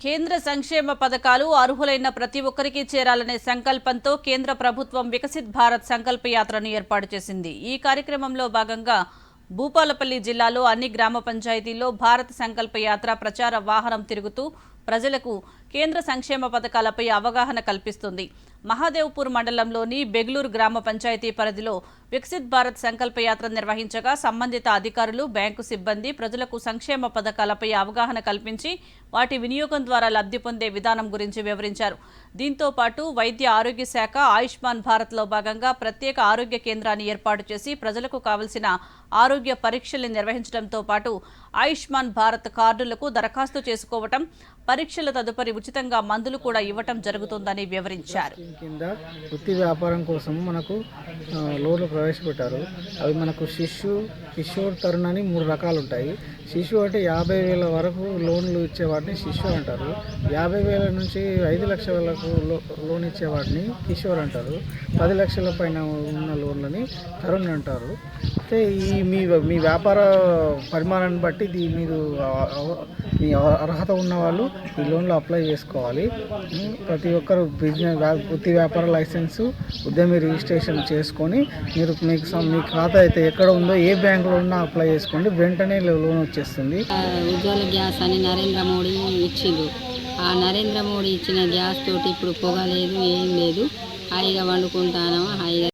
కేంద్ర సంక్షేమ పథకాలు అర్హులైన ప్రతి ఒక్కరికి చేరాలనే సంకల్పంతో కేంద్ర ప్రభుత్వం వికసిత్ భారత్ సంకల్ప యాత్రను ఏర్పాటు చేసింది. ఈ కార్యక్రమంలో భాగంగా భూపాలపల్లి జిల్లాలో అన్ని గ్రామ పంచాయతీల్లో భారత్ సంకల్ప యాత్ర ప్రచార వాహనం తిరుగుతూ ప్రజలకు కేంద్ర సంక్షేమ పథకాలపై అవగాహన కల్పిస్తుంది. మహాదేవ్పూర్ మండలంలోని బెగ్లూరు గ్రామ పంచాయతీ పరిధిలో వికసిత్ భారత్ సంకల్ప యాత్ర నిర్వహించగా సంబంధిత అధికారులు, బ్యాంకు సిబ్బంది ప్రజలకు సంక్షేమ పథకాలపై అవగాహన కల్పించి వాటి వినియోగం ద్వారా లబ్ధి పొందే విధానం గురించి వివరించారు. దీంతో పాటు వైద్య ఆరోగ్య శాఖ ఆయుష్మాన్ భారత్లో భాగంగా ప్రత్యేక ఆరోగ్య కేంద్రాన్ని ఏర్పాటు చేసి ప్రజలకు కావలసిన ఆరోగ్య పరీక్షలు నిర్వహించడంతో పాటు ఆయుష్మాన్ భారత్ కార్డులకు దరఖాస్తు చేసుకోవటం, పరీక్షల తదుపరి ఉచితంగా మందులు కూడా ఇవ్వటం జరుగుతుందని వివరించారు. కింద వృత్తి వ్యాపారం కోసం మనకు లోన్లు ప్రవేశపెట్టారు. అవి మనకు కిషోర్ తరుణ్ అని 3 రకాలు ఉంటాయి. శిశు అంటే 50,000 వరకు లోన్లు ఇచ్చేవాటిని శిశు అంటారు. 50,000 నుంచి 5 లక్షల వరకు లోన్ ఇచ్చేవాటిని కిషోర్ అంటారు. 10 లక్షల పైన ఉన్న లోన్లని తరుణ్ అంటారు. అయితే మీ వ్యాపార పరిమాణాన్ని బట్టి మీరు మీ అర్హత ఉన్న వాళ్ళు ఈ లోన్లు అప్లై చేసుకోవాలి. ప్రతి ఒక్కరు వృత్తి వ్యాపార లైసెన్సు, ఉద్యమి రిజిస్ట్రేషన్ చేసుకొని మీ ఖాతా అయితే ఎక్కడ ఉందో ఏ బ్యాంకులో ఉన్నా అప్లై చేసుకోండి. వెంటనే లోన్ వచ్చేస్తుంది. ఉజ్వల గ్యాస్ అని నరేంద్ర మోడీ ఇచ్చిండు. ఆ నరేంద్ర మోడీ ఇచ్చిన గ్యాస్ తోటి ఇప్పుడు పొగ లేదు, ఏం లేదు. హాయిగా వండుకుంటాను, హాయిగా